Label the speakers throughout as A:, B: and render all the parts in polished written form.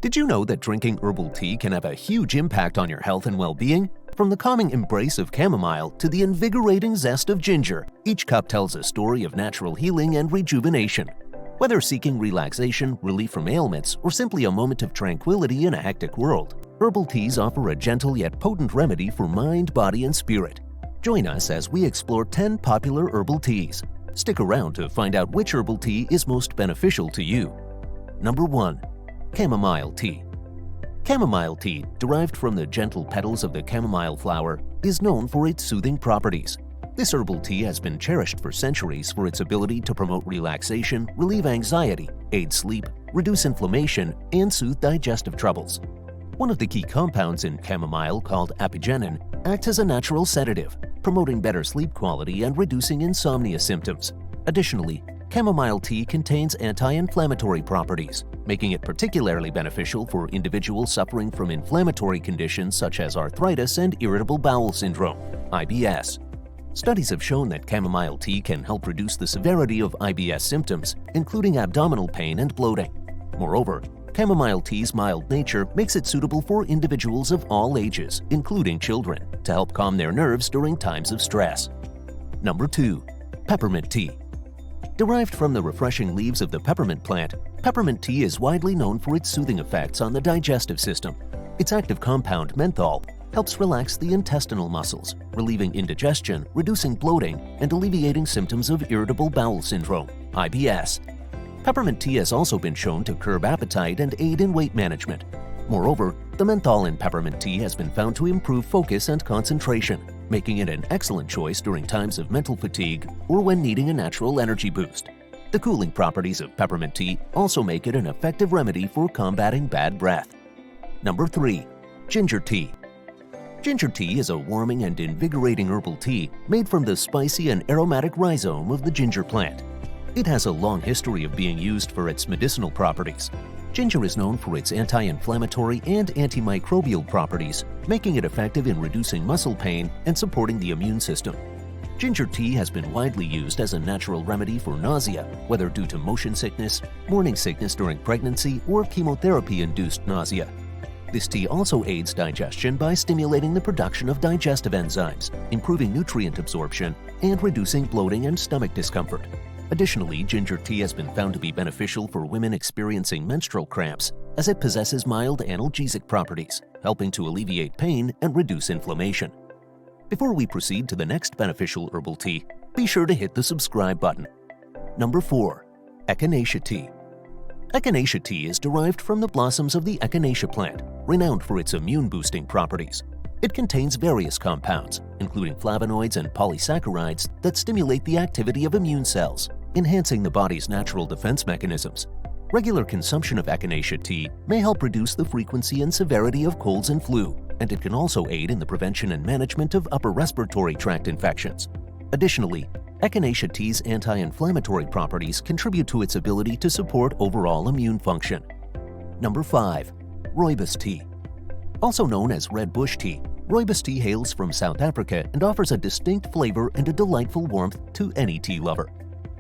A: Did you know that drinking herbal tea can have a huge impact on your health and well-being? From the calming embrace of chamomile to the invigorating zest of ginger, each cup tells a story of natural healing and rejuvenation. Whether seeking relaxation, relief from ailments, or simply a moment of tranquility in a hectic world, herbal teas offer a gentle yet potent remedy for mind, body, and spirit. Join us as we explore 10 popular herbal teas. Stick around to find out which herbal tea is most beneficial to you. Number 1. Chamomile Tea. Chamomile tea, derived from the gentle petals of the chamomile flower, is known for its soothing properties. This herbal tea has been cherished for centuries for its ability to promote relaxation, relieve anxiety, aid sleep, reduce inflammation, and soothe digestive troubles. One of the key compounds in chamomile, called apigenin, acts as a natural sedative, promoting better sleep quality and reducing insomnia symptoms. Additionally, chamomile tea contains anti-inflammatory properties, making it particularly beneficial for individuals suffering from inflammatory conditions such as arthritis and irritable bowel syndrome, IBS. Studies have shown that chamomile tea can help reduce the severity of IBS symptoms, including abdominal pain and bloating. Moreover, chamomile tea's mild nature makes it suitable for individuals of all ages, including children, to help calm their nerves during times of stress. Number 2. Peppermint Tea. Derived from the refreshing leaves of the peppermint plant, peppermint tea is widely known for its soothing effects on the digestive system. Its active compound, menthol, helps relax the intestinal muscles, relieving indigestion, reducing bloating, and alleviating symptoms of irritable bowel syndrome, IBS. Peppermint tea has also been shown to curb appetite and aid in weight management. Moreover, the menthol in peppermint tea has been found to improve focus and concentration, making it an excellent choice during times of mental fatigue or when needing a natural energy boost. The cooling properties of peppermint tea also make it an effective remedy for combating bad breath. Number 3. Ginger Tea. Ginger tea is a warming and invigorating herbal tea made from the spicy and aromatic rhizome of the ginger plant. It has a long history of being used for its medicinal properties. Ginger is known for its anti-inflammatory and antimicrobial properties, making it effective in reducing muscle pain and supporting the immune system. Ginger tea has been widely used as a natural remedy for nausea, whether due to motion sickness, morning sickness during pregnancy, or chemotherapy-induced nausea. This tea also aids digestion by stimulating the production of digestive enzymes, improving nutrient absorption, and reducing bloating and stomach discomfort. Additionally, ginger tea has been found to be beneficial for women experiencing menstrual cramps, as it possesses mild analgesic properties, helping to alleviate pain and reduce inflammation. Before we proceed to the next beneficial herbal tea, be sure to hit the subscribe button. Number 4. Echinacea Tea. Echinacea tea is derived from the blossoms of the echinacea plant, renowned for its immune-boosting properties. It contains various compounds, including flavonoids and polysaccharides, that stimulate the activity of immune cells, enhancing the body's natural defense mechanisms. Regular consumption of echinacea tea may help reduce the frequency and severity of colds and flu, and it can also aid in the prevention and management of upper respiratory tract infections. Additionally, echinacea tea's anti-inflammatory properties contribute to its ability to support overall immune function. Number 5. Rooibos Tea. Also known as red bush tea, rooibos tea hails from South Africa and offers a distinct flavor and a delightful warmth to any tea lover.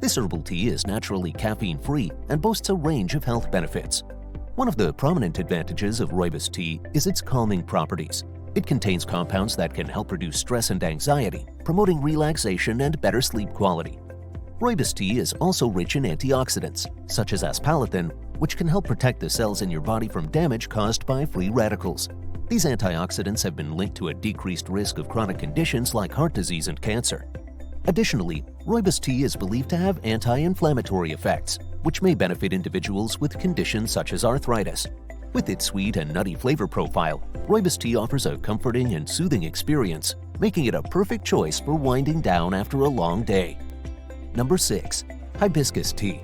A: This herbal tea is naturally caffeine-free and boasts a range of health benefits. One of the prominent advantages of rooibos tea is its calming properties. It contains compounds that can help reduce stress and anxiety, promoting relaxation and better sleep quality. Rooibos tea is also rich in antioxidants, such as aspalathin, which can help protect the cells in your body from damage caused by free radicals. These antioxidants have been linked to a decreased risk of chronic conditions like heart disease and cancer. Additionally, rooibos tea is believed to have anti-inflammatory effects, which may benefit individuals with conditions such as arthritis. With its sweet and nutty flavor profile, rooibos tea offers a comforting and soothing experience, making it a perfect choice for winding down after a long day. Number 6. Hibiscus Tea.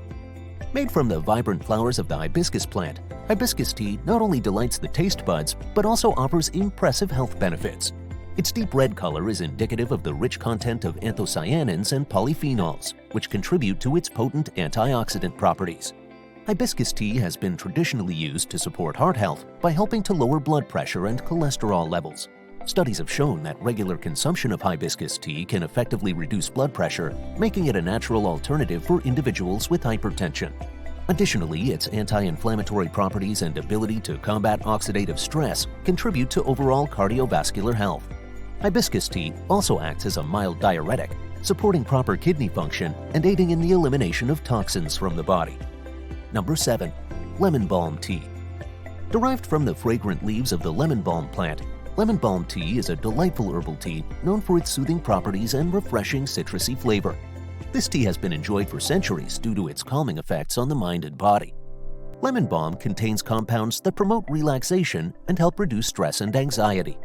A: Made from the vibrant flowers of the hibiscus plant, hibiscus tea not only delights the taste buds, but also offers impressive health benefits. Its deep red color is indicative of the rich content of anthocyanins and polyphenols, which contribute to its potent antioxidant properties. Hibiscus tea has been traditionally used to support heart health by helping to lower blood pressure and cholesterol levels. Studies have shown that regular consumption of hibiscus tea can effectively reduce blood pressure, making it a natural alternative for individuals with hypertension. Additionally, its anti-inflammatory properties and ability to combat oxidative stress contribute to overall cardiovascular health. Hibiscus tea also acts as a mild diuretic, supporting proper kidney function and aiding in the elimination of toxins from the body. Number 7. Lemon Balm Tea. Derived from the fragrant leaves of the lemon balm plant, lemon balm tea is a delightful herbal tea known for its soothing properties and refreshing citrusy flavor. This tea has been enjoyed for centuries due to its calming effects on the mind and body. Lemon balm contains compounds that promote relaxation and help reduce stress and anxiety.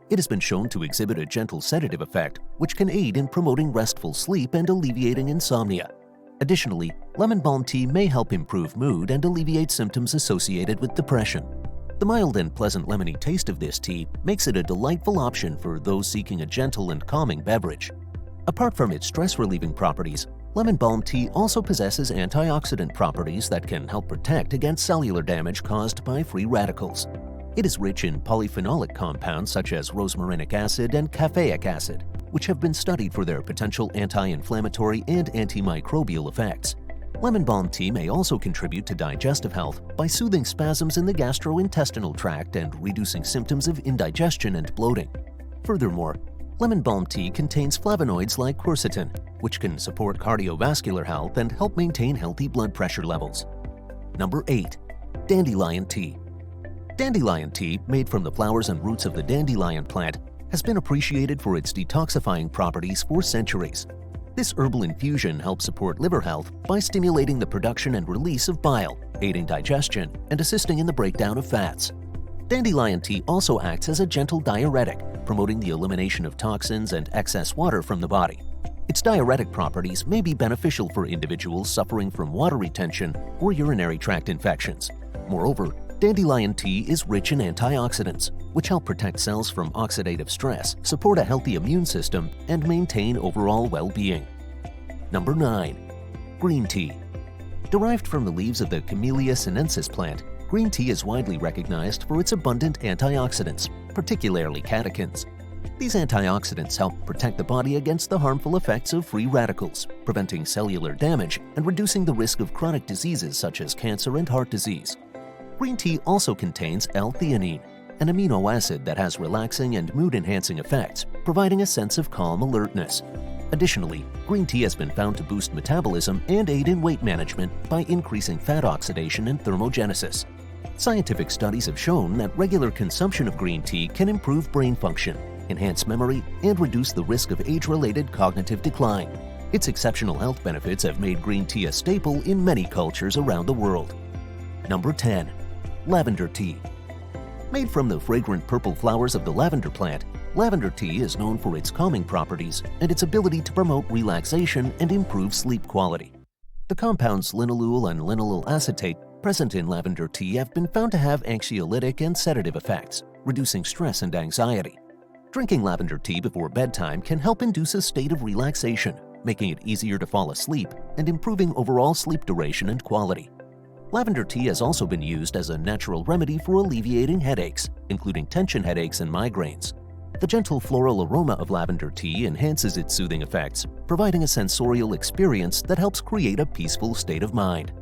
A: It has been shown to exhibit a gentle sedative effect, which can aid in promoting restful sleep and alleviating insomnia. Additionally, lemon balm tea may help improve mood and alleviate symptoms associated with depression. The mild and pleasant lemony taste of this tea makes it a delightful option for those seeking a gentle and calming beverage. Apart from its stress-relieving properties, lemon balm tea also possesses antioxidant properties that can help protect against cellular damage caused by free radicals. It is rich in polyphenolic compounds such as rosmarinic acid and caffeic acid, which have been studied for their potential anti-inflammatory and antimicrobial effects. Lemon balm tea may also contribute to digestive health by soothing spasms in the gastrointestinal tract and reducing symptoms of indigestion and bloating. Furthermore, lemon balm tea contains flavonoids like quercetin, which can support cardiovascular health and help maintain healthy blood pressure levels. Number 8. Dandelion Tea. Dandelion tea, made from the flowers and roots of the dandelion plant, has been appreciated for its detoxifying properties for centuries. This herbal infusion helps support liver health by stimulating the production and release of bile, aiding digestion, and assisting in the breakdown of fats. Dandelion tea also acts as a gentle diuretic, promoting the elimination of toxins and excess water from the body. Its diuretic properties may be beneficial for individuals suffering from water retention or urinary tract infections. Moreover, dandelion tea is rich in antioxidants, which help protect cells from oxidative stress, support a healthy immune system, and maintain overall well-being. Number 9. Green tea. Derived from the leaves of the Camellia sinensis plant, green tea is widely recognized for its abundant antioxidants, particularly catechins. These antioxidants help protect the body against the harmful effects of free radicals, preventing cellular damage and reducing the risk of chronic diseases such as cancer and heart disease. Green tea also contains L-theanine, an amino acid that has relaxing and mood-enhancing effects, providing a sense of calm alertness. Additionally, green tea has been found to boost metabolism and aid in weight management by increasing fat oxidation and thermogenesis. Scientific studies have shown that regular consumption of green tea can improve brain function, enhance memory, and reduce the risk of age-related cognitive decline. Its exceptional health benefits have made green tea a staple in many cultures around the world. Number 10. Lavender Tea. Made from the fragrant purple flowers of the lavender plant, lavender tea is known for its calming properties and its ability to promote relaxation and improve sleep quality. The compounds linalool and linalool acetate present in lavender tea have been found to have anxiolytic and sedative effects, reducing stress and anxiety. Drinking lavender tea before bedtime can help induce a state of relaxation, making it easier to fall asleep and improving overall sleep duration and quality. Lavender tea has also been used as a natural remedy for alleviating headaches, including tension headaches and migraines. The gentle floral aroma of lavender tea enhances its soothing effects, providing a sensorial experience that helps create a peaceful state of mind.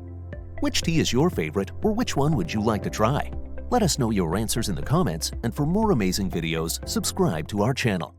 A: Which tea is your favorite, or which one would you like to try? Let us know your answers in the comments, and for more amazing videos, subscribe to our channel.